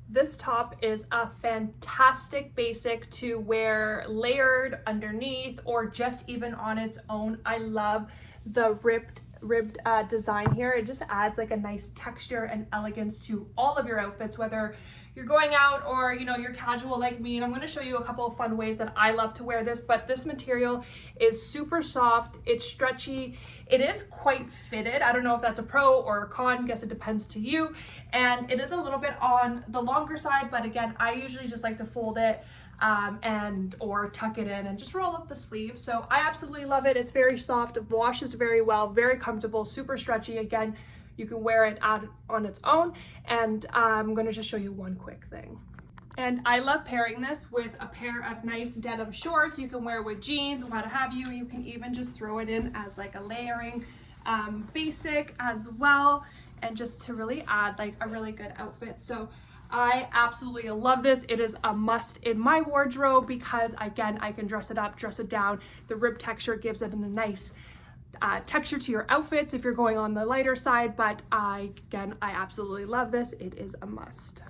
This top is a fantastic basic to wear layered underneath or just even on its own. I love the ribbed design here. It just adds like a nice texture and elegance to all of your outfits, whether you're going out or you're casual like me. And I'm going to show you a couple of fun ways that I love to wear this. But this material is super soft, it's stretchy, it is quite fitted. I don't know if that's a pro or a con, guess it depends to you. And it is a little bit on the longer side, but again, I usually just like to fold it or tuck it in and just roll up the sleeve. So I absolutely love it. It's very soft, washes very well, very comfortable, super stretchy. Again, you can wear it out on its own. And I'm going to just show you one quick thing. And I love pairing this with a pair of nice denim shorts. You can wear with jeans, what have you. You can even just throw it in as like a layering basic as well, and just to really add like a really good outfit. So I absolutely love this. It is a must in my wardrobe because again, I can dress it up, dress it down. The rib texture gives it a nice texture to your outfits if you're going on the lighter side, but again, I absolutely love this. It is a must.